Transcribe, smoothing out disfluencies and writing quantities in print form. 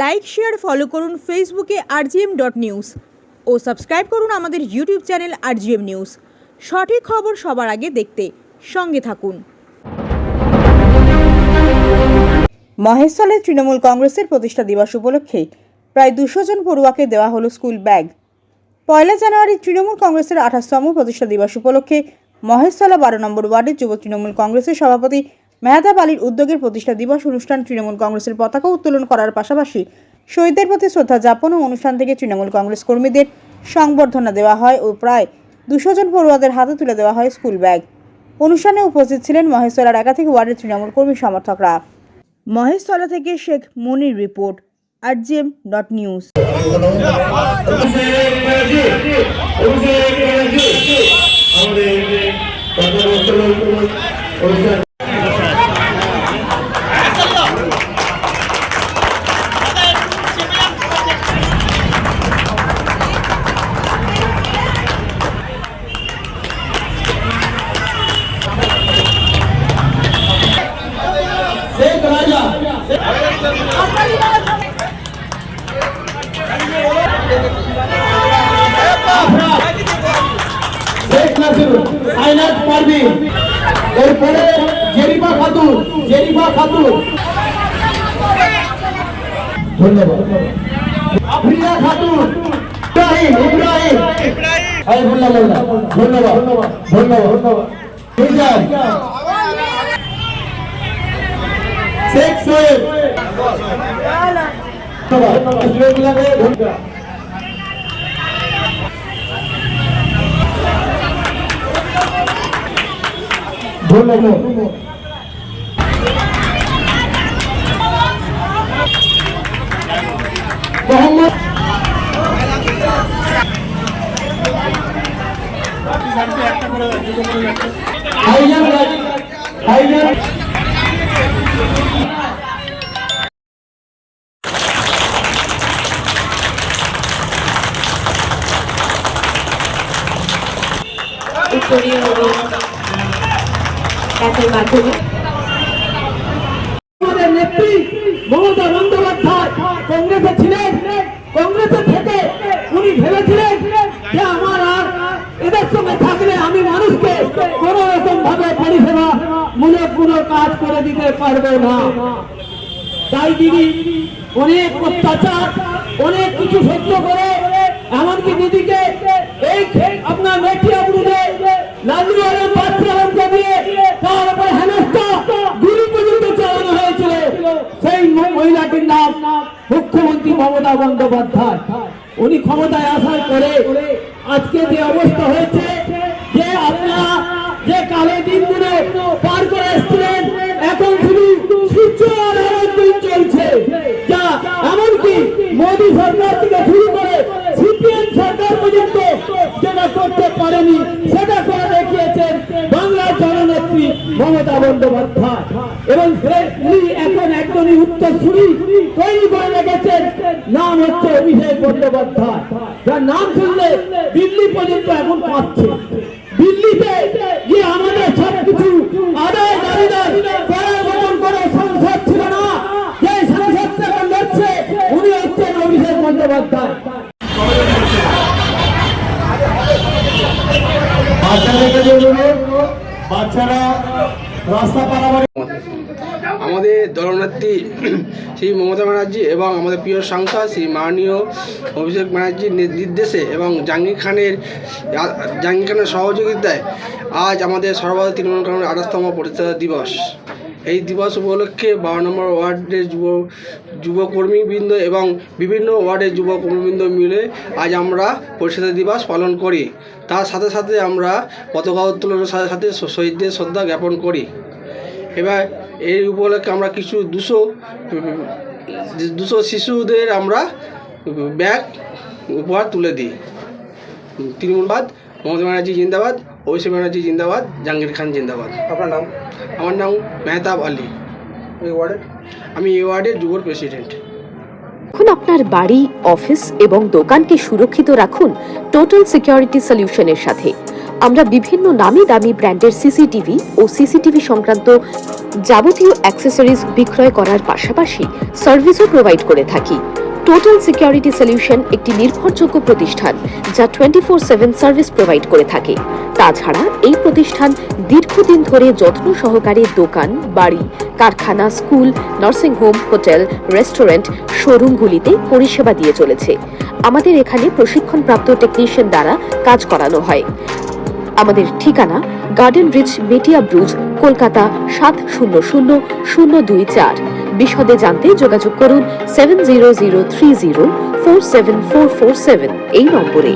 Like share follow করুন ফেসবুকে rgm.news ও subscribe করুন আমাদের ইউটিউব চ্যানেল rgm নিউজ। সঠিক খবর সবার আগে দেখতে সঙ্গে থাকুন। মহেশতলে তৃণমূল কংগ্রেসের প্রতিষ্ঠা দিবস উপলক্ষে প্রায় 200 জন পড়ুয়াকে দেওয়া হলো স্কুল ব্যাগ। 1 জানুয়ারি তৃণমূল কংগ্রেসের 28তম প্রতিষ্ঠা দিবস উপলক্ষে মহেশতলা 12 নম্বর ওয়ার্ডের যুব তৃণমূল কংগ্রেসের সভাপতি মেহতাব আলীর উদ্যোগের প্রতিষ্ঠা দিবস অনুষ্ঠান তৃণমূল কংগ্রেসের পতাকা উত্তোলন করার পাশাপাশি শহীদদের প্রতি শ্রদ্ধা জ্ঞাপন ও অনুষ্ঠান থেকে তৃণমূল কংগ্রেস কর্মীদের সংবর্ধনা দেওয়া হয় ও প্রায় 200 জন পড়ুয়াদের হাতে তুলে দেওয়া হয় স্কুল ব্যাগ। অনুষ্ঠানে উপস্থিত ছিলেন মহেশতলার একাধিক ওয়ার্ডের তৃণমূল কর্মী সমর্থকরা। মহেশতলা থেকে শেখ মনির রিপোর্ট, rgm.news। এরপরে জেরিফা খাতুন, ধন্যবাদ। আফরিয়া খাতুন, ইব্রাহিম, ধন্যবাদ। শেখ সোহেব, ধন্যবাদ। আমাদের নেত্রী মমতা বন্দ্যোপাধ্যায় কংগ্রেসে ছিলেন। কংগ্রেসে থেকে উনি ভেবেছিলেন যে আমার আর এদের সঙ্গে থাকলে আমি মানুষকে কোন রকম ভাবে পরিষেবা মূলক কোনো কাজ করে দিতে পারবো না। তাই দিদি অনেক অত্যাচার, অনেক কিছু সহ্য করে, এমনকি দিদিকে এই আপনার মেটিয়াপুরে লালুয়ারের পাত্রকে দিয়ে তার উপর হেনস্থা গুলি পর্যন্ত চালানো হয়েছিল। সেই মহিলাটির নাম মুখ্যমন্ত্রী মমতা বন্দ্যোপাধ্যায়। উনি ক্ষমতায় আসার পরে আজকে যে অবস্থা হয়েছে, যে আপনারা যে কালে দিনগুলো পার করে এসেছিলেন, এখন শুধু সূর্য আর আলোর দিন চলছে। যা এমনকি মোদী সরকার থেকে শুরু করে সিপিএম সরকার পর্যন্ত যেটা করতে পারেনি সেটা করে দেখিয়েছেন বাংলার জননেত্রী মমতা বন্দ্যোপাধ্যায়। এবং উনি এখন একজনই উত্তরসূরি তৈরি করে রেখেছেন, নাম হচ্ছে অভিষেক বন্দ্যোপাধ্যায়, যার নাম শুনলে দিল্লি পর্যন্ত এখন পাচ্ছে। দিল্লিতে গিয়ে আমাদের সবকিছু আদায় দাবিদার করার মতন করে সংসদ ছিল না। যে সংসদটা লড়ছে উনি হচ্ছেন অভিষেক বন্দ্যোপাধ্যায়। বাচ্চারা রাস্তা পারাপার আমাদের দলনেত্রী শ্রী মমতা ব্যানার্জি এবং আমাদের প্রিয় সাংসদ শ্রী মাননীয় অভিষেক ব্যানার্জির নির্দেশে এবং জাহাঙ্গীর খানের সহযোগিতায় আজ আমাদের সর্বভারতীয় তৃণমূল কংগ্রেসের 28তম প্রতিষ্ঠা দিবস। এই দিবস উপলক্ষে 12 নম্বর ওয়ার্ডের যুবকর্মীবৃন্দ এবং বিভিন্ন ওয়ার্ডের যুবকর্মীবৃন্দ মিলে আজ আমরা প্রতিষ্ঠা দিবস পালন করি। তার সাথে সাথে আমরা পতাকা উত্তোলনের সাথে সাথে শহীদদের শ্রদ্ধা জ্ঞাপন করি। এবার এই উপলক্ষে আমরা কিছু 200 শিশুদের আমরা ব্যাগ উপহার তুলে দিই। তৃণমূলবাদ, মমতা ব্যানার্জি জিন্দাবাদ, অভিষেক ব্যানার্জি জিন্দাবাদ, জাহাঙ্গীর খান জিন্দাবাদ। আপনার নাম? আমার নাম মেহতাব আলী। আমি এই ওয়ার্ডের যুব প্রেসিডেন্ট। এখন আপনার বাড়ি, অফিস এবং দোকানকে সুরক্ষিত রাখুন টোটাল সিকিউরিটি সলিউশনের সাথে। আমরা বিভিন্ন নামি দামি ব্র্যান্ডের সিসিটিভি ও সিসিটিভি সংক্রান্ত যাবতীয় অ্যাক্সেসরিজ বিক্রয় করার পাশাপাশি সার্ভিসও প্রোভাইড করে থাকি। টোটাল সিকিউরিটি সলিউশন একটি নির্ভরযোগ্য প্রতিষ্ঠান যা 24/7 সার্ভিস প্রোভাইড করে থাকে। তাছাড়া এই প্রতিষ্ঠান দীর্ঘদিন ধরে যত্ন সহকারে দোকান, বাড়ি, কারখানা, school, nursing home, hotel, restaurant, শোরুমগুলিতে পরিষেবা দিয়ে চলেছে। আমাদের এখানে প্রশিক্ষণপ্রাপ্ত টেকনিশিয়ান দ্বারা কাজ করানো হয়। আমাদের ঠিকানা গার্ডেন রিচ, মেটিয়া ব্রুজ, কলকাতা 700024। বিশদে জানতে যোগাযোগ করুন 7003047447 এই নম্বরে।